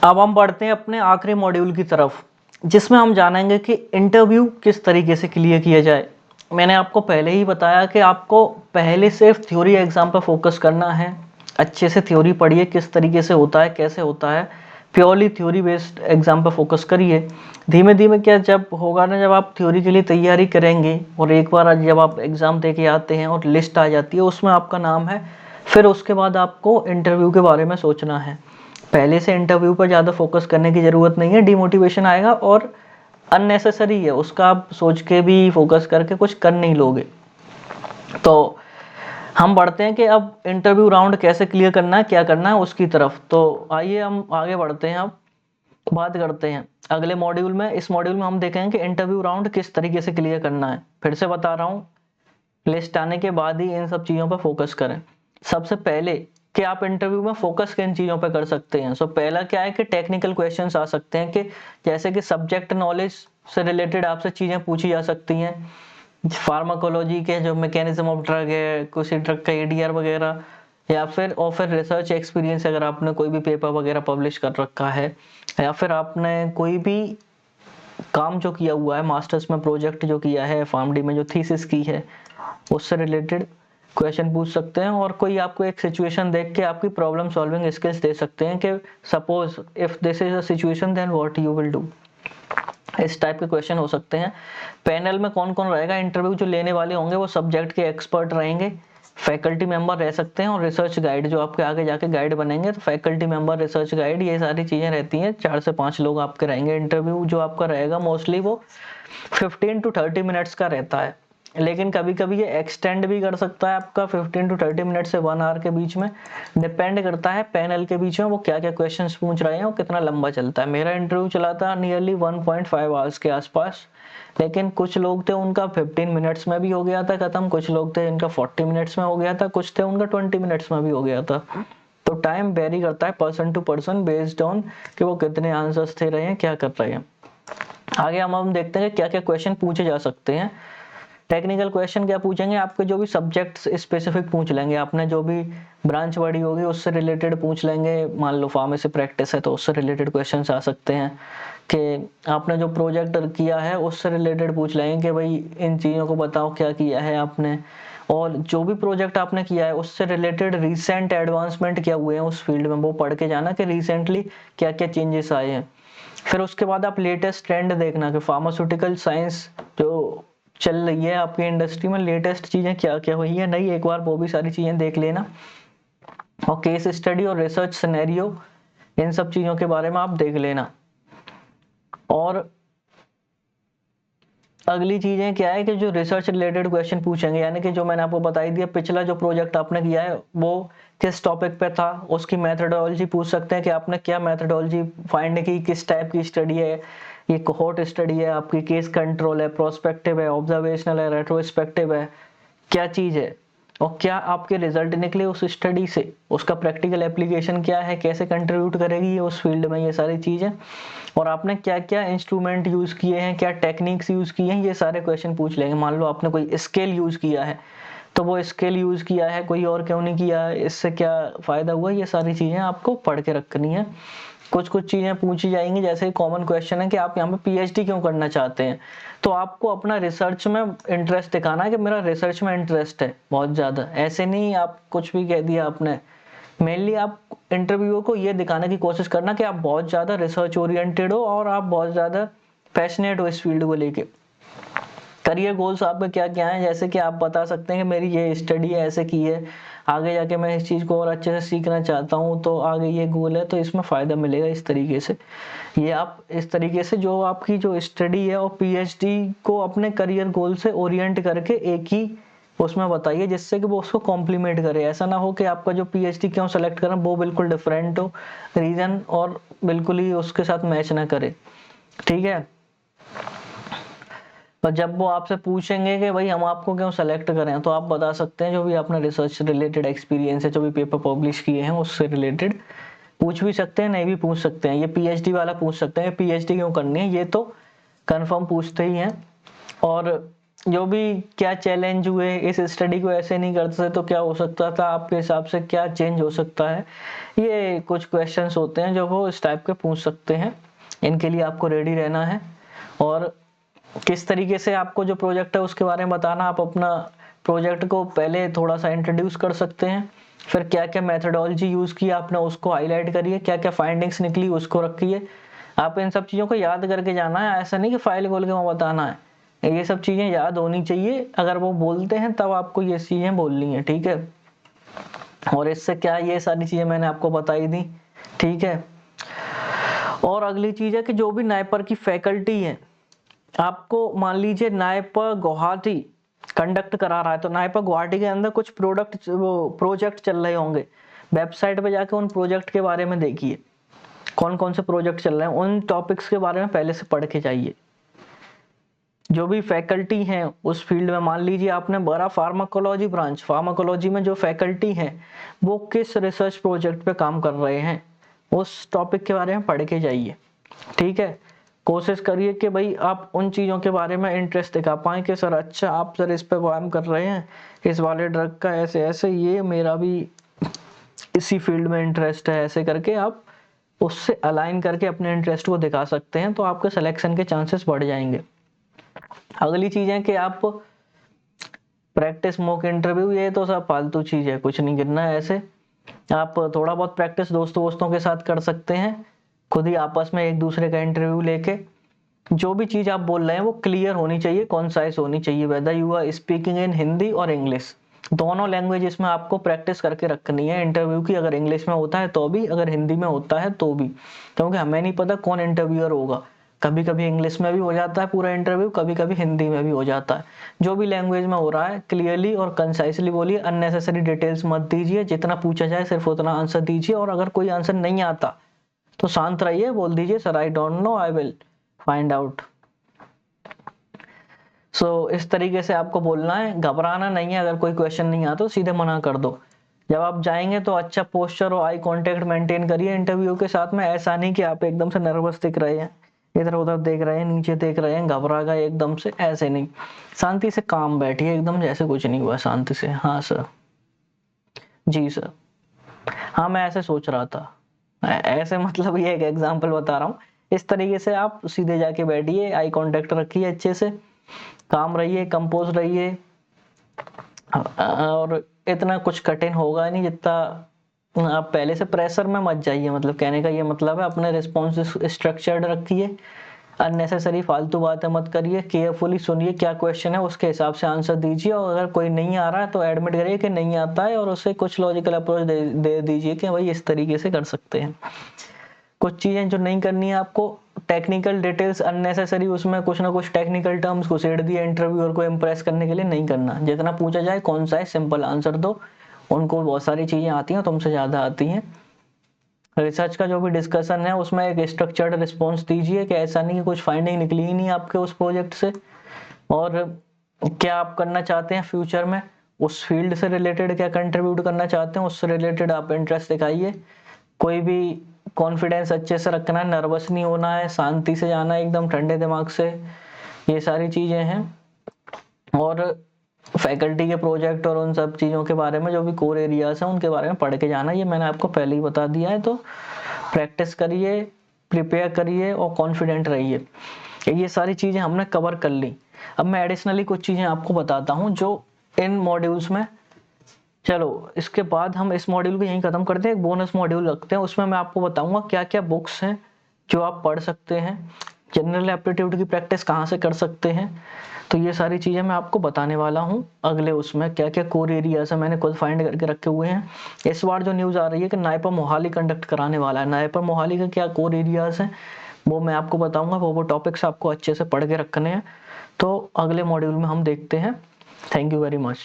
अब हम बढ़ते हैं अपने आखिरी मॉड्यूल की तरफ, जिसमें हम जानेंगे कि इंटरव्यू किस तरीके से क्लियर किया जाए। मैंने आपको पहले ही बताया कि आपको पहले सिर्फ थ्योरी एग्जाम पर फोकस करना है। अच्छे से थ्योरी पढ़िए, किस तरीके से होता है, कैसे होता है। प्योरली थ्योरी बेस्ड एग्जाम पर फोकस करिए। धीमे धीमे क्या जब होगा ना, जब आप थ्योरी के लिए तैयारी करेंगे और एक बार जब आप एग्ज़ाम दे के आते हैं और लिस्ट आ जाती है, उसमें आपका नाम है, फिर उसके बाद आपको इंटरव्यू के बारे में सोचना है। पहले से इंटरव्यू पर ज़्यादा फोकस करने की ज़रूरत नहीं है, डिमोटिवेशन आएगा और अननेसेसरी है, उसका आप सोच के भी फोकस करके कुछ कर नहीं लोगे। तो हम बढ़ते हैं कि अब इंटरव्यू राउंड कैसे क्लियर करना है, क्या करना है उसकी तरफ। तो आइए हम आगे बढ़ते हैं, अब बात करते हैं अगले मॉड्यूल में। इस मॉड्यूल में हम देखेंगे कि इंटरव्यू राउंड किस तरीके से क्लियर करना है। फिर से बता रहा हूँ, लिस्ट आने के बाद ही इन सब चीज़ों पर फोकस करें। सबसे पहले कि आप इंटरव्यू में फोकस किन चीज़ों पर कर सकते हैं। सो पहला क्या है कि टेक्निकल क्वेश्चंस आ सकते हैं, कि जैसे कि सब्जेक्ट नॉलेज से रिलेटेड आपसे चीज़ें पूछी जा सकती हैं। फार्माकोलॉजी के जो मैकेनिज्म ऑफ ड्रग है, किसी ड्रग का एडीआर वगैरह, या फिर रिसर्च एक्सपीरियंस, अगर आपने कोई भी पेपर वगैरह पब्लिश कर रखा है, या फिर आपने कोई भी काम जो किया हुआ है, मास्टर्स में प्रोजेक्ट जो किया है, फार्मडी में जो थीसिस की है, उससे रिलेटेड क्वेश्चन पूछ सकते हैं। और कोई आपको एक सिचुएशन देख के आपकी प्रॉब्लम सॉल्विंग स्किल्स दे सकते हैं कि suppose if this is a situation then what you will do. इस टाइप के क्वेश्चन हो सकते हैं। पैनल में कौन कौन रहेगा, इंटरव्यू जो लेने वाले होंगे वो सब्जेक्ट के एक्सपर्ट रहेंगे, फैकल्टी मेंबर रह सकते हैं, और रिसर्च गाइड जो आपके आगे जाके गाइड बनेंगे। तो फैकल्टी मेंबर, रिसर्च गाइड, ये सारी चीज़ें रहती हैं। 4 से 5 लोग आपके रहेंगे। इंटरव्यू जो आपका रहेगा मोस्टली वो 15 to 30 मिनट्स का रहता है, लेकिन कभी कभी ये एक्सटेंड भी कर सकता है आपका 15 to 30 मिनट से 1 आवर के बीच में। डिपेंड करता है पैनल के बीच में वो क्या क्या क्वेश्चंस पूछ रहे हैं और कितना लंबा चलता है। मेरा इंटरव्यू चला था नियरली 1.5 आवर्स के आसपास, लेकिन कुछ लोग थे उनका 15 मिनट्स में भी हो गया था खत्म, कुछ लोग थे इनका 40 मिनट्स में हो गया था, कुछ थे उनका 20 मिनट्स में भी हो गया था। तो टाइम वेरी करता है person to person based on कि वो कितने आंसर्स दे रहे हैं, क्या कर रहे हैं। आगे हम देखते हैं क्या क्या क्वेश्चन पूछे जा सकते हैं। टेक्निकल क्वेश्चन क्या पूछेंगे, आपके जो भी सब्जेक्ट्स स्पेसिफिक पूछ लेंगे। आपने जो भी ब्रांच पढ़ी होगी उससे रिलेटेड पूछ लेंगे। मान लो फार्मेसी प्रैक्टिस है तो उससे रिलेटेड क्वेश्चंस आ सकते हैं। कि आपने जो प्रोजेक्ट किया है उससे रिलेटेड पूछ लेंगे कि भाई इन चीज़ों को बताओ क्या किया है आपने। और जो भी प्रोजेक्ट आपने किया है उससे रिलेटेड रिसेंट एडवांसमेंट क्या हुए हैं उस फील्ड में, वो पढ़ के जाना कि रिसेंटली क्या क्या चेंजेस आए हैं। फिर उसके बाद आप लेटेस्ट ट्रेंड देखना कि फार्मास्यूटिकल साइंस जो चल रही है आपकी इंडस्ट्री में, लेटेस्ट चीज़ें क्या क्या हुई है नई, एक बार वो भी सारी चीज़ें देख लेना। और केस स्टडी और रिसर्च सिनेरियो, इन सब चीज़ों के बारे में आप देख लेना। और अगली चीज़ें क्या है कि जो रिसर्च रिलेटेड क्वेश्चन पूछेंगे, यानी कि जो मैंने आपको बताई दिया, पिछला जो प्रोजेक्ट आपने किया है वो किस टॉपिक पे था, उसकी मेथडोलॉजी पूछ सकते हैं कि आपने क्या मेथडोलॉजी फाइंड की, किस टाइप की स्टडी है, ये कोहोर्ट स्टडी है आपकी, केस कंट्रोल है, प्रोस्पेक्टिव है, ऑब्जर्वेशनल है, रेट्रोस्पेक्टिव है, क्या चीज़ है, और क्या आपके रिजल्ट निकले उस स्टडी से, उसका प्रैक्टिकल एप्लीकेशन क्या है, कैसे कंट्रीब्यूट करेगी ये उस फील्ड में, ये सारी चीज़ें। और आपने क्या क्या इंस्ट्रूमेंट यूज़ किए हैं, क्या टेक्निक्स यूज़ किए हैं, ये सारे क्वेश्चन पूछ लेंगे। मान लो आपने कोई स्केल यूज़ किया है तो वो स्केल यूज़ किया है, कोई और क्यों नहीं किया है, इससे क्या फ़ायदा हुआ, ये सारी चीज़ें आपको पढ़ के रखनी है। कुछ कुछ चीज़ें पूछी जाएंगी, जैसे कॉमन क्वेश्चन है कि आप यहाँ पे पीएचडी क्यों करना चाहते हैं। तो आपको अपना रिसर्च में इंटरेस्ट दिखाना है कि मेरा रिसर्च में इंटरेस्ट है बहुत ज़्यादा, ऐसे नहीं आप कुछ भी कह दिया आपने। मेनली आप इंटरव्यूअर को ये दिखाने की कोशिश करना कि आप बहुत ज़्यादा रिसर्च ओरिएंटेड हो और आप बहुत ज़्यादा पैशनेट हो इस फील्ड को लेके। करियर गोल्स आपके क्या क्या हैं, जैसे कि आप बता सकते हैं कि मेरी ये स्टडी ऐसे की है, आगे जाके मैं इस चीज़ को और अच्छे से सीखना चाहता हूँ, तो आगे ये गोल है तो इसमें फ़ायदा मिलेगा इस तरीके से। ये आप इस तरीके से जो आपकी जो स्टडी है और पीएचडी को अपने करियर गोल से ओरिएंट करके एक ही उसमें बताइए, जिससे कि वो उसको कॉम्प्लीमेंट करे। ऐसा ना हो कि आपका जो पीएचडी क्यों सेलेक्ट करें वो बिल्कुल डिफरेंट हो रीज़न और बिल्कुल ही उसके साथ मैच ना करे, ठीक है। और जब वो आपसे पूछेंगे कि भाई हम आपको क्यों सेलेक्ट करें, तो आप बता सकते हैं जो भी आपने रिसर्च रिलेटेड एक्सपीरियंस है, जो भी पेपर पब्लिश किए हैं उससे रिलेटेड पूछ भी सकते हैं, नहीं भी पूछ सकते हैं। ये पीएचडी वाला पूछ सकते हैं, पीएचडी क्यों करनी है, ये तो कंफर्म पूछते ही हैं। और जो भी क्या चैलेंज हुए, इस स्टडी को ऐसे नहीं करते तो क्या हो सकता था, आपके हिसाब से क्या चेंज हो सकता है, ये कुछ क्वेश्चंस होते हैं जो वो इस टाइप के पूछ सकते हैं। इनके लिए आपको रेडी रहना है और किस तरीके से आपको जो प्रोजेक्ट है उसके बारे में बताना। आप अपना प्रोजेक्ट को पहले थोड़ा सा इंट्रोड्यूस कर सकते हैं, फिर क्या क्या मेथडोलॉजी यूज़ की आपने उसको हाईलाइट करिए, क्या क्या फाइंडिंग्स निकली उसको रखिए। आप इन सब चीज़ों को याद करके जाना है, ऐसा नहीं कि फाइल खोल के वहाँ बताना है। ये सब चीज़ें याद होनी चाहिए, अगर वो बोलते हैं तब आपको ये चीज़ें बोलनी है, ठीक है। और इससे क्या, ये सारी चीज़ें मैंने आपको बताई दी, ठीक है। और अगली चीज़ है कि जो भी नाइपर की फैकल्टी है, आपको मान लीजिए नाइपर गुवाहाटी कंडक्ट करा रहा है, तो नाइपर गुवाहाटी के अंदर कुछ प्रोजेक्ट चल रहे होंगे। वेबसाइट पे जाके उन प्रोजेक्ट के बारे में देखिए, कौन कौन से प्रोजेक्ट चल रहे हैं, उन टॉपिक्स के बारे में पहले से पढ़ के जाइए। जो भी फैकल्टी हैं उस फील्ड में, मान लीजिए आपने बड़ा फार्माकोलॉजी ब्रांच, फार्माकोलॉजी में जो फैकल्टी हैं वो किस रिसर्च प्रोजेक्ट पे काम कर रहे हैं, उस टॉपिक के बारे में पढ़ के जाइए, ठीक है। कोशिश करिए कि भाई आप उन चीज़ों के बारे में इंटरेस्ट दिखा पाएँ कि सर अच्छा आप सर इस पे काम कर रहे हैं, इस वाले ड्रग का ऐसे ऐसे, ये मेरा भी इसी फील्ड में इंटरेस्ट है, ऐसे करके आप उससे अलाइन करके अपने इंटरेस्ट को दिखा सकते हैं, तो आपके सिलेक्शन के चांसेस बढ़ जाएंगे। अगली चीज़ है कि आप प्रैक्टिस मॉक इंटरव्यू, ये तो सब फालतू चीज़ है, कुछ नहीं गिरना है ऐसे। आप थोड़ा बहुत प्रैक्टिस दोस्तों के साथ कर सकते हैं, खुद ही आपस में एक दूसरे का इंटरव्यू लेके। जो भी चीज़ आप बोल रहे हैं वो क्लियर होनी चाहिए, कॉन्साइज होनी चाहिए, whether you are speaking in Hindi और इंग्लिश, दोनों लैंग्वेज इसमें आपको प्रैक्टिस करके रखनी है इंटरव्यू की। अगर इंग्लिश में होता है तो भी, अगर हिंदी में होता है तो भी, क्योंकि हमें नहीं पता कौन इंटरव्यूअर होगा। कभी कभी इंग्लिश में भी हो जाता है पूरा इंटरव्यू, कभी कभी हिंदी में भी हो जाता है। जो भी लैंग्वेज में हो रहा है क्लियरली और कंसाइसली बोलिए, अननेसेसरी डिटेल्स मत दीजिए, जितना पूछा जाए सिर्फ उतना आंसर दीजिए। और अगर कोई आंसर नहीं आता तो शांत रहिए, बोल दीजिए sir I don't know, I will find out. इस तरीके से आपको बोलना है, घबराना नहीं है। अगर कोई क्वेश्चन नहीं आता तो सीधे मना कर दो। जब आप जाएंगे तो अच्छा पोस्चर और आई कांटेक्ट मेंटेन करिए इंटरव्यू के साथ में। ऐसा नहीं कि आप एकदम से नर्वस दिख रहे हैं, इधर उधर देख रहे हैं, नीचे देख रहे हैं, घबरा गए एकदम से, ऐसे नहीं। शांति से काम बैठिए एकदम जैसे कुछ नहीं हुआ, शांति से। हाँ सर, जी सर, हाँ मैं ऐसे सोच रहा था, ऐसे मतलब ये एक एग्जांपल बता रहा हूँ। इस तरीके से आप सीधे जाके बैठिए, आई कांटेक्ट रखिए, अच्छे से काम रहिए, कंपोज रहिए। और इतना कुछ कठिन होगा नहीं जितना, आप पहले से प्रेशर में मत जाइए, मतलब कहने का ये मतलब है अपने रिस्पॉन्स स्ट्रक्चर्ड रखिए, अननेसेसरी फालतू बातें मत करिए, केयरफुली सुनिए क्या क्वेश्चन है उसके हिसाब से आंसर दीजिए। और अगर कोई नहीं आ रहा है तो एडमिट करिए कि नहीं आता है, और उसे कुछ लॉजिकल अप्रोच दे दीजिए कि भाई इस तरीके से कर सकते हैं। कुछ चीजें जो नहीं करनी है आपको, टेक्निकल डिटेल्स अननेसेसरी, उसमें कुछ ना कुछ टेक्निकल टर्म्स घुसेड़ दिए इंटरव्यूअर को इम्प्रेस करने के लिए, नहीं करना। जितना पूछा जाए कौन सा है सिंपल आंसर दो, उनको बहुत सारी चीजें आती हैं, तुमसे ज्यादा आती हैं। रिसर्च का जो भी डिस्कशन है उसमें एक स्ट्रक्चर्ड रिस्पॉन्स दीजिए, कि ऐसा नहीं कि कुछ फाइंडिंग निकली ही नहीं आपके उस प्रोजेक्ट से, और क्या आप करना चाहते हैं फ्यूचर में, उस फील्ड से रिलेटेड क्या कंट्रीब्यूट करना चाहते हैं, उससे रिलेटेड आप इंटरेस्ट दिखाइए। कोई भी कॉन्फिडेंस अच्छे से रखना है, नर्वस नहीं होना है, शांति से जाना है एकदम ठंडे दिमाग से, ये सारी चीजें हैं। और फैकल्टी के प्रोजेक्ट और उन सब चीज़ों के बारे में, जो भी कोर एरियाज हैं उनके बारे में पढ़ के जाना, ये मैंने आपको पहले ही बता दिया है। तो प्रैक्टिस करिए, प्रिपेयर करिए और कॉन्फिडेंट रहिए। ये सारी चीज़ें हमने कवर कर ली। अब मैं एडिशनली कुछ चीज़ें आपको बताता हूँ जो इन मॉड्यूल्स में, चलो इसके बाद हम इस मॉड्यूल को यहीं ख़त्म करते हैं, एक बोनस मॉड्यूल रखते हैं, उसमें मैं आपको बताऊंगा क्या क्या बुक्स हैं जो आप पढ़ सकते हैं, जनरल एप्टीट्यूड की प्रैक्टिस कहाँ से कर सकते हैं। तो ये सारी चीज़ें मैं आपको बताने वाला हूँ अगले उसमें, क्या क्या कोर एरियाज है मैंने खुद फाइंड करके रखे हुए हैं। इस बार जो न्यूज़ आ रही है कि नाइपर मोहाली कंडक्ट कराने वाला है, नाइपर मोहाली का क्या कोर एरियाज हैं वो मैं आपको बताऊंगा, वो टॉपिक्स आपको अच्छे से पढ़ के रखने हैं। तो अगले मॉड्यूल में हम देखते हैं। Thank you very much.